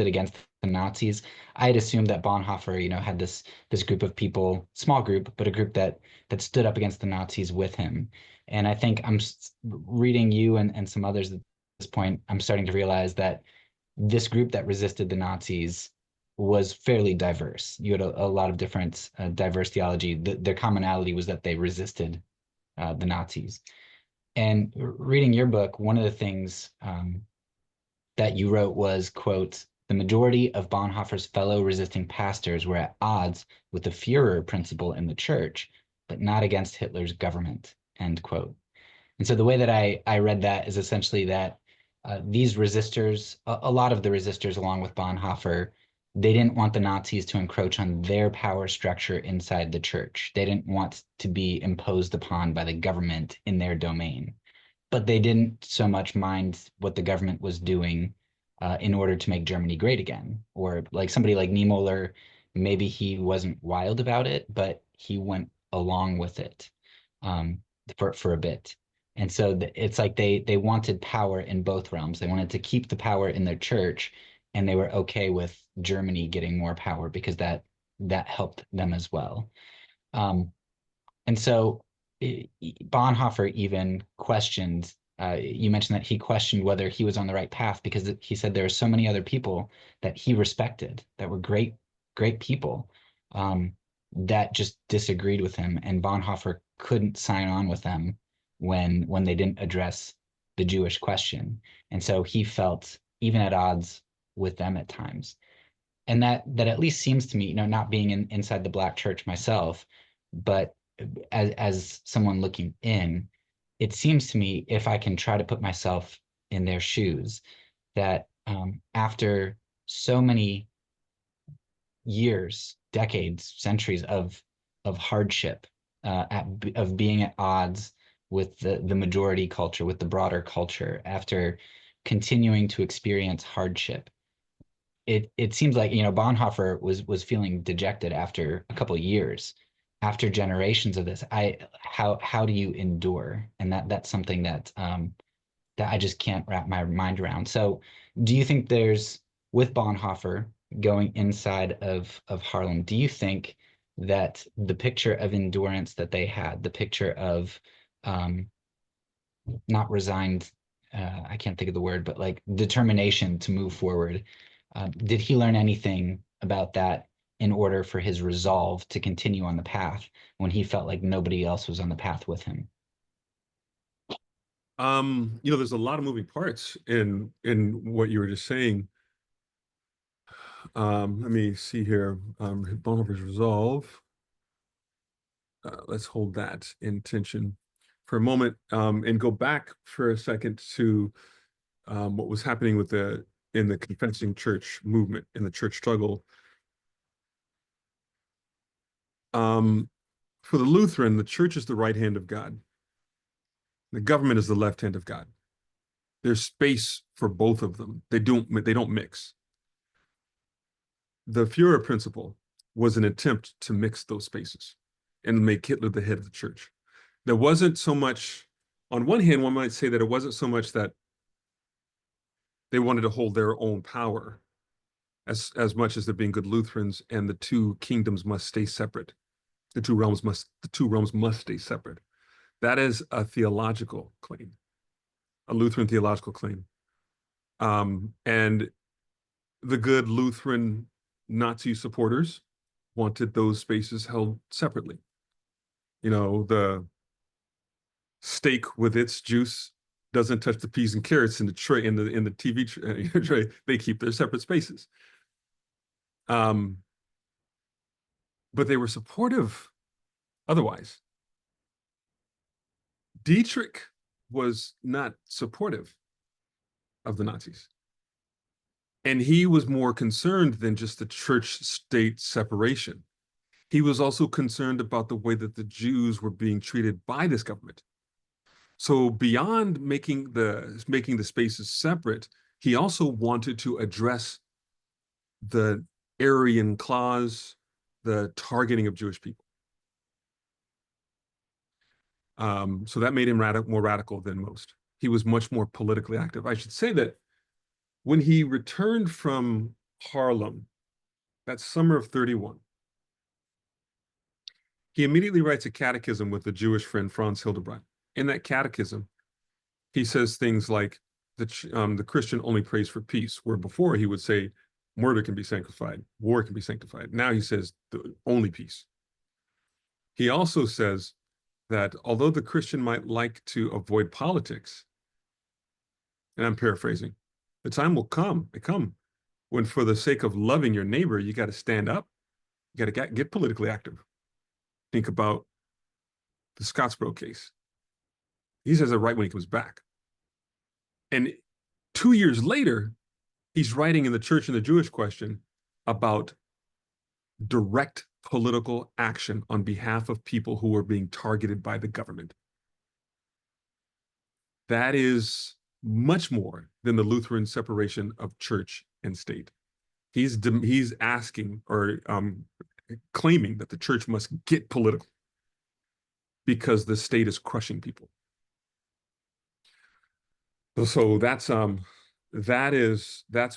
against the Nazis, I had assumed that Bonhoeffer, had this group of people, small group, but a group that stood up against the Nazis with him. And I think I'm reading you and some others at this point, I'm starting to realize that this group that resisted the Nazis was fairly diverse. You had a lot of different diverse theology. Their commonality was that they resisted the Nazis. And reading your book, one of the things that you wrote was, quote, "The majority of Bonhoeffer's fellow resisting pastors were at odds with the Führer principle in the church, but not against Hitler's government," end quote. And so the way that I read that is essentially that these resistors, a lot of the resistors, along with Bonhoeffer, they didn't want the Nazis to encroach on their power structure inside the church. They didn't want to be imposed upon by the government in their domain, but they didn't so much mind what the government was doing in order to make Germany great again. Or like somebody like Niemöller, maybe he wasn't wild about it, but he went along with it um, for a bit. And so it's like they wanted power in both realms. They wanted to keep the power in their church, and they were okay with Germany getting more power because that helped them as well. Um, and so Bonhoeffer even questioned, you mentioned that he questioned whether he was on the right path because he said there were so many other people that he respected that were great, great people that just disagreed with him. And Bonhoeffer couldn't sign on with them when they didn't address the Jewish question. And so he felt even at odds with them at times. And that at least seems to me, not being inside the Black church myself, but as someone looking in, it seems to me, if I can try to put myself in their shoes, that after so many years, decades, centuries of hardship, of being at odds with the majority culture, with the broader culture, after continuing to experience hardship, it seems like Bonhoeffer was feeling dejected after a couple of years, after generations of this. How do you endure? And that's something that that I just can't wrap my mind around. So, do you think there's, with Bonhoeffer going inside of Harlem, do you think that the picture of endurance that they had, the picture of um, not resigned, I can't think of the word, but like determination to move forward. Did he learn anything about that in order for his resolve to continue on the path when he felt like nobody else was on the path with him? There's a lot of moving parts in what you were just saying. Let me see here. Bonhoeffer's resolve. Let's hold that in tension for a moment, and go back for a second to what was happening in the confessing church movement, in the church struggle. For the Lutheran, the church is the right hand of God. The government is the left hand of God. There's space for both of them. They don't mix. The Führer principle was an attempt to mix those spaces and make Hitler the head of the church. There wasn't so much, on one hand, one might say that it wasn't so much that they wanted to hold their own power as much as they're being good Lutherans, and the two kingdoms must stay separate. The two realms must stay separate. That is a theological claim, a Lutheran theological claim. And the good Lutheran Nazi supporters wanted those spaces held separately. The steak with its juice doesn't touch the peas and carrots in the tray, in the TV tray. They keep their separate spaces. But they were supportive otherwise. Dietrich was not supportive of the Nazis. And he was more concerned than just the church-state separation. He was also concerned about the way that the Jews were being treated by this government. So beyond making the spaces separate, he also wanted to address the Aryan clause, the targeting of Jewish people. So that made him more radical than most. He was much more politically active. I should say that when he returned from Harlem, that summer of 31, he immediately writes a catechism with a Jewish friend, Franz Hildebrand. In that catechism, he says things like the Christian only prays for peace, where before he would say murder can be sanctified, war can be sanctified. Now he says only peace. He also says that although the Christian might like to avoid politics, and I'm paraphrasing, the time will come when for the sake of loving your neighbor, you got to stand up, you got to get politically active. Think about the Scottsboro case. He says it right when he comes back. And 2 years later, he's writing in the Church and the Jewish Question about direct political action on behalf of people who are being targeted by the government. That is much more than the Lutheran separation of church and state. He's asking or claiming that the church must get political because the state is crushing people. So that's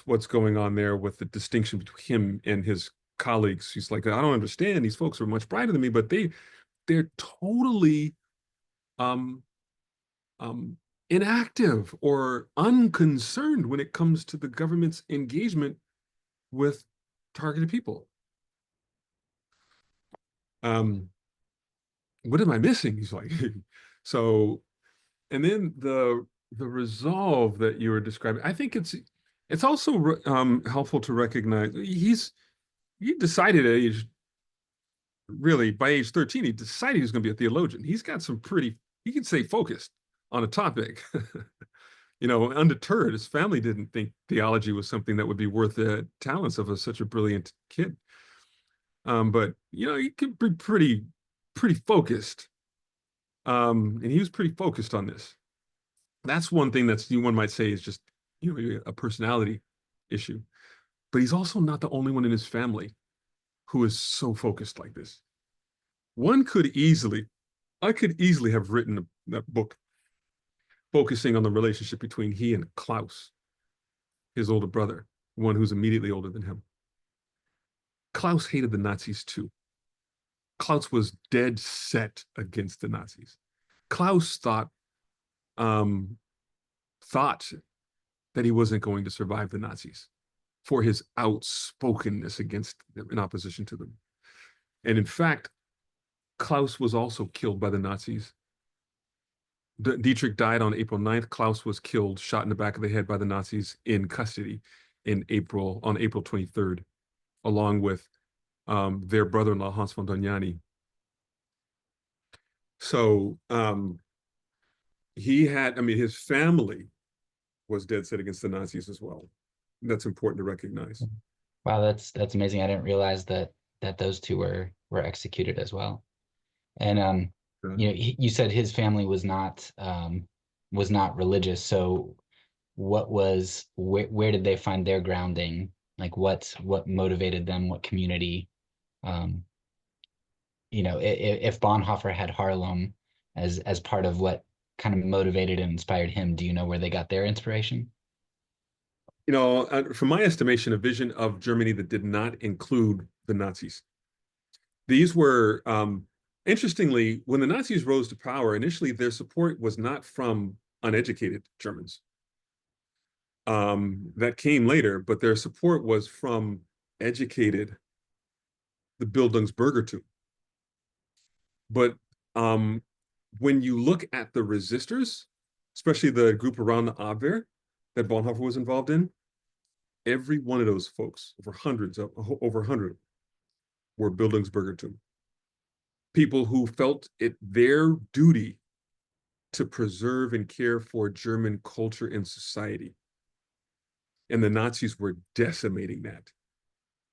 what's going on there with the distinction between him and his colleagues. He's like, I don't understand. These folks are much brighter than me, but they're totally inactive or unconcerned when it comes to the government's engagement with targeted people. What am I missing? He's like, so, and then the resolve that you were describing, I think it's also helpful to recognize he decided at age, really by age 13, he decided he was going to be a theologian. He's got he can stay focused on a topic, undeterred. His family didn't think theology was something that would be worth the talents of such a brilliant kid. But he could be pretty focused. And he was pretty focused on this. That's one thing one might say is just, a personality issue. But he's also not the only one in his family who is so focused like this. I could easily have written that book focusing on the relationship between he and Klaus, his older brother, one who's immediately older than him. Klaus hated the Nazis too. Klaus was dead set against the Nazis. Klaus thought that he wasn't going to survive the Nazis for his outspokenness against them, in opposition to them. And in fact, Klaus was also killed by the Nazis. Dietrich died on April 9th. Klaus was killed, shot in the back of the head by the Nazis in custody on April 23rd, along with their brother-in-law, Hans von Dohnanyi. So his family was dead set against the Nazis as well. That's important to recognize. Wow, that's amazing. I didn't realize that those two were executed as well. And you said his family was not religious. So where did they find their grounding? Like what motivated them? What community? If Bonhoeffer had Harlem as part of what kind of motivated and inspired him, do you know where they got their inspiration? From my estimation, a vision of Germany that did not include the Nazis. These were, interestingly, when the Nazis rose to power, initially their support was not from uneducated Germans. That came later, but their support was from the Bildungsbürgertum. But when you look at the resistors, especially the group around the Abwehr that Bonhoeffer was involved in, every one of those folks, over 100, were Bildungsbürgertum. People who felt it their duty to preserve and care for German culture and society. And the Nazis were decimating that,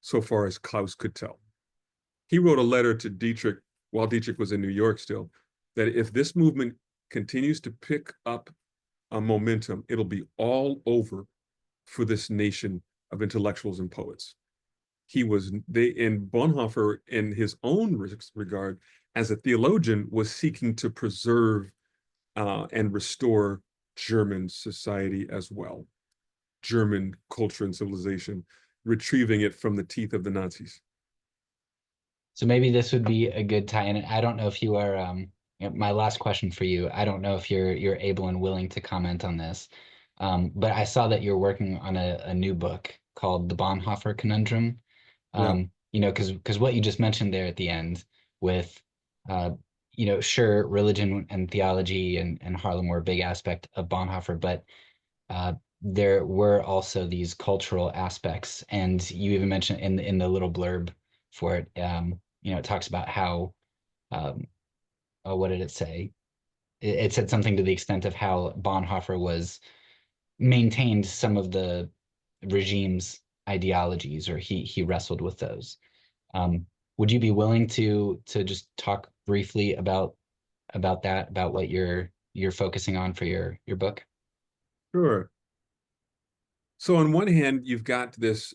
so far as Klaus could tell. He wrote a letter to Dietrich while Dietrich was in New York still, that if this movement continues to pick up a momentum, it'll be all over for this nation of intellectuals and poets. Bonhoeffer, in his own regard, as a theologian, was seeking to preserve and restore German society as well, German culture and civilization, retrieving it from the teeth of the Nazis. So maybe this would be a good tie in. I don't know if you are, my last question for you, I don't know if you're able and willing to comment on this, but I saw that you're working on a new book called The Bonhoeffer Conundrum. Yeah. Because what you just mentioned there at the end with, sure, religion and theology and Harlem were a big aspect of Bonhoeffer, but uh, there were also these cultural aspects. And you even mentioned in the little blurb for it, it talks about how, um, what did it say? It said something to the extent of how Bonhoeffer was maintained some of the regime's ideologies, or he wrestled with those. Um, would you be willing to just talk briefly about that, about what you're focusing on for your book? Sure. So on one hand, you've got this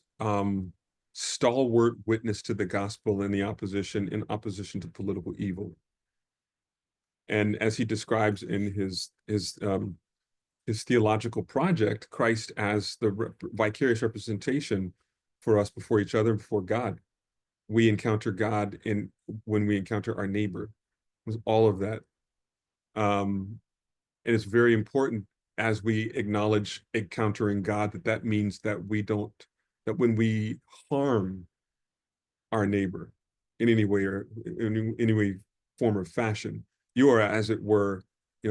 stalwart witness to the gospel in opposition to political evil. And as he describes in his theological project, Christ as the vicarious representation for us before each other and before God. We encounter God when we encounter our neighbor. With all of that. And it's very important as we acknowledge encountering God, that means that when we harm our neighbor in any way or in any way, form or fashion, you are, as it were,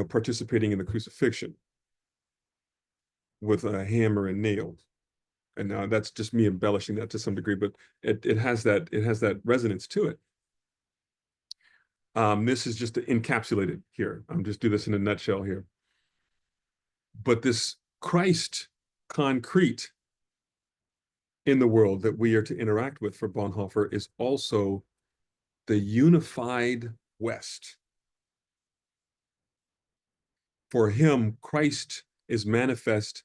participating in the crucifixion with a hammer and nails. And now that's just me embellishing that to some degree, but it has that resonance to it. This is just encapsulated here. I'm just do this in a nutshell here. But this Christ concrete in the world that we are to interact with for Bonhoeffer is also the unified West. For him, Christ is manifest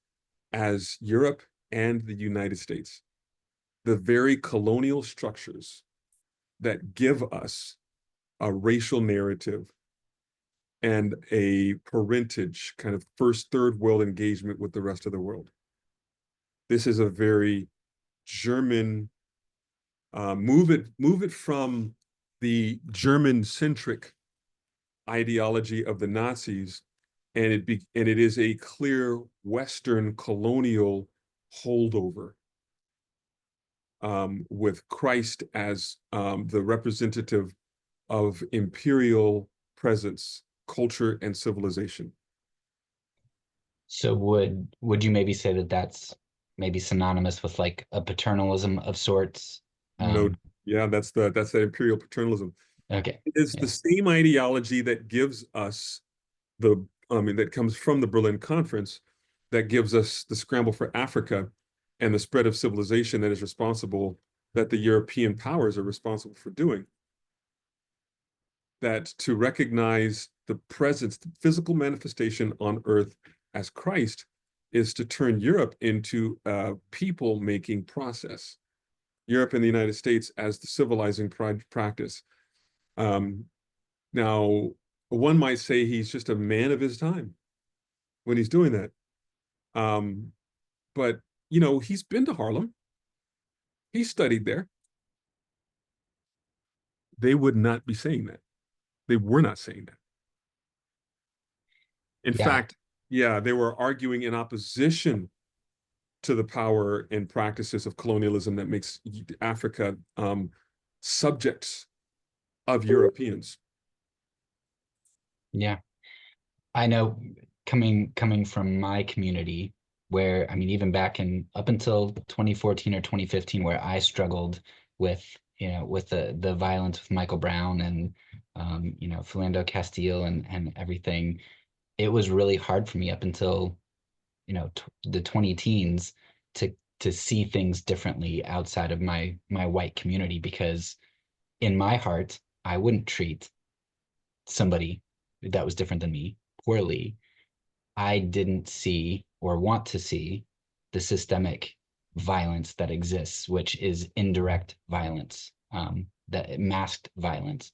as Europe and the United States, the very colonial structures that give us a racial narrative and a parentage, kind of first, third world engagement with the rest of the world. This is a very German, move it from the German-centric ideology of the Nazis, and it is a clear Western colonial holdover, with Christ as the representative of imperial presence, culture, and civilization. So would you maybe say that that's maybe synonymous with like a paternalism of sorts? No, yeah, that's that imperial paternalism. Okay. It's Yeah. the same ideology that gives us that comes from the Berlin Conference, that gives us the scramble for Africa and the spread of civilization that the European powers are responsible for doing. That to recognize the presence, the physical manifestation on earth as Christ, is to turn Europe into a people-making process. Europe and the United States as the civilizing practice. Now, one might say he's just a man of his time when he's doing that. But, he's been to Harlem. He studied there. They would not be saying that. They were not saying that. In Yeah. fact, yeah, they were arguing in opposition to the power and practices of colonialism that makes Africa subjects of Europeans. Yeah. I know coming from my community where, I mean, even back up until 2014 or 2015, where I struggled with, with the violence with Michael Brown and, Philando Castile and everything, it was really hard for me up until, the 20 teens to see things differently outside of my white community, because in my heart, I wouldn't treat somebody that was different than me poorly. I didn't see or want to see the systemic violence that exists, which is indirect violence, that masked violence.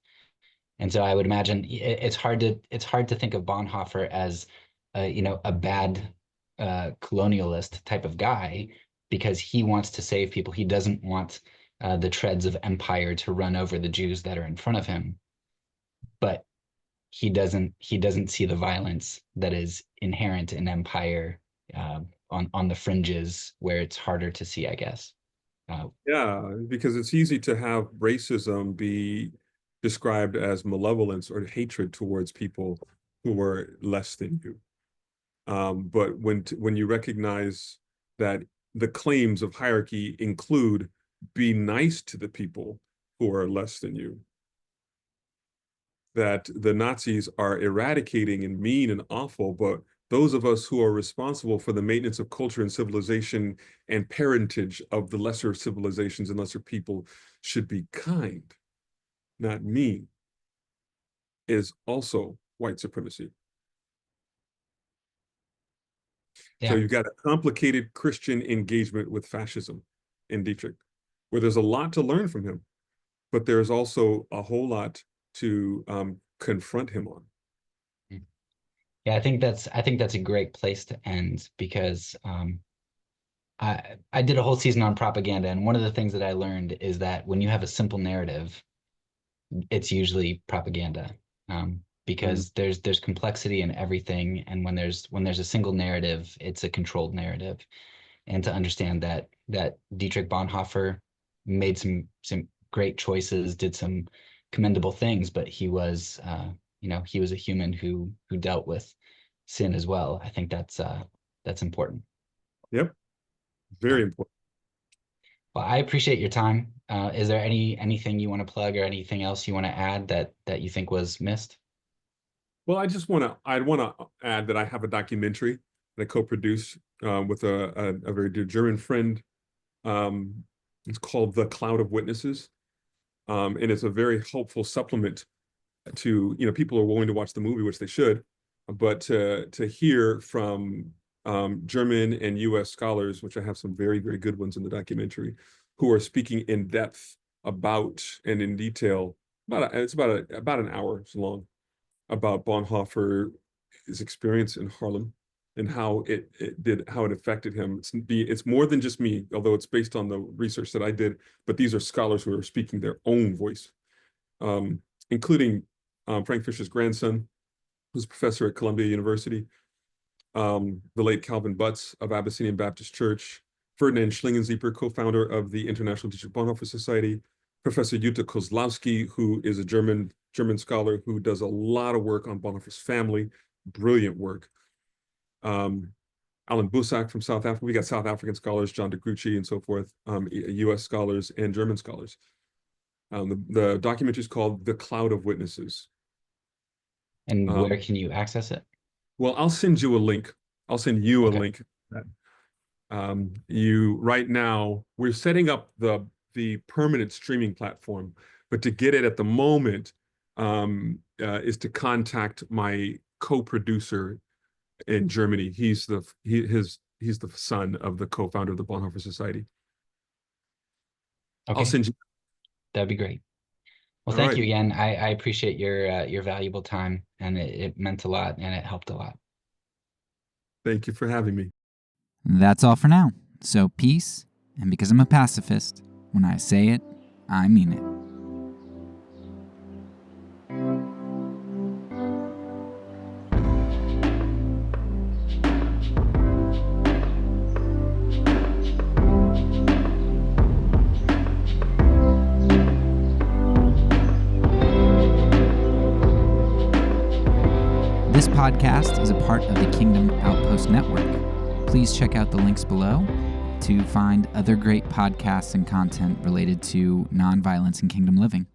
And so I would imagine it's hard to think of Bonhoeffer as a bad colonialist type of guy, because he wants to save people. He doesn't want the treads of empire to run over the Jews that are in front of him. But he doesn't see the violence that is inherent in empire, on the fringes where it's harder to see, I guess. Yeah, because it's easy to have racism be described as malevolence or hatred towards people who are less than you. But when you recognize that the claims of hierarchy include be nice to the people who are less than you, that the Nazis are eradicating and mean and awful, but those of us who are responsible for the maintenance of culture and civilization and parentage of the lesser civilizations and lesser people should be kind, not mean, is also white supremacy. Yeah. So you've got a complicated Christian engagement with fascism in Dietrich, where there's a lot to learn from him, but there's also a whole lot to confront him on. Yeah, I think that's a great place to end, because I did a whole season on propaganda, and one of the things that I learned is that when you have a simple narrative, it's usually propaganda, because there's complexity in everything, and when there's a single narrative, it's a controlled narrative. And to understand that Dietrich Bonhoeffer made some great choices, did some commendable things, but he was he was a human who dealt with sin as well. I think that's important. Yep, very important. Well, I appreciate your time. Is there anything you want to plug or anything else you want to add that you think was missed? Well, I want to add that I have a documentary that I co-produced with a very dear German friend. It's called The Cloud of Witnesses, and it's a very helpful supplement to, people are willing to watch the movie, which they should, but to hear from German and U.S. scholars, which I have some very, very good ones in the documentary, who are speaking in depth about and in detail. It's about an hour long, about Bonhoeffer's experience in Harlem and how it affected him. It's more than just me, although it's based on the research that I did, but these are scholars who are speaking their own voice, including Frank Fisher's grandson, who's a professor at Columbia University, the late Calvin Butts of Abyssinian Baptist Church, Ferdinand Schlingenzieper, co-founder of the International Dietrich Bonhoeffer Society, Professor Jutta Kozlowski, who is a German scholar who does a lot of work on Bonhoeffer's family, brilliant work. Alan Busak from South Africa. We got South African scholars, John DeGrucci and so forth, U.S. scholars and German scholars. The documentary is called The Cloud of Witnesses. And where can you access it? Well, I'll send you a link. I'll send you a Okay. link. Right now, we're setting up the permanent streaming platform, but to get it at the moment is to contact my co-producer in Germany. He's the son of the co-founder of the Bonhoeffer Society. Okay. I'll send you. That'd be great. Well, All thank right. you again. I appreciate your valuable time, and it meant a lot, and it helped a lot. Thank you for having me. That's all for now. So peace, and because I'm a pacifist, when I say it, I mean it. This podcast is a part of the Kingdom Outpost Network. Please check out the links below to find other great podcasts and content related to nonviolence and kingdom living.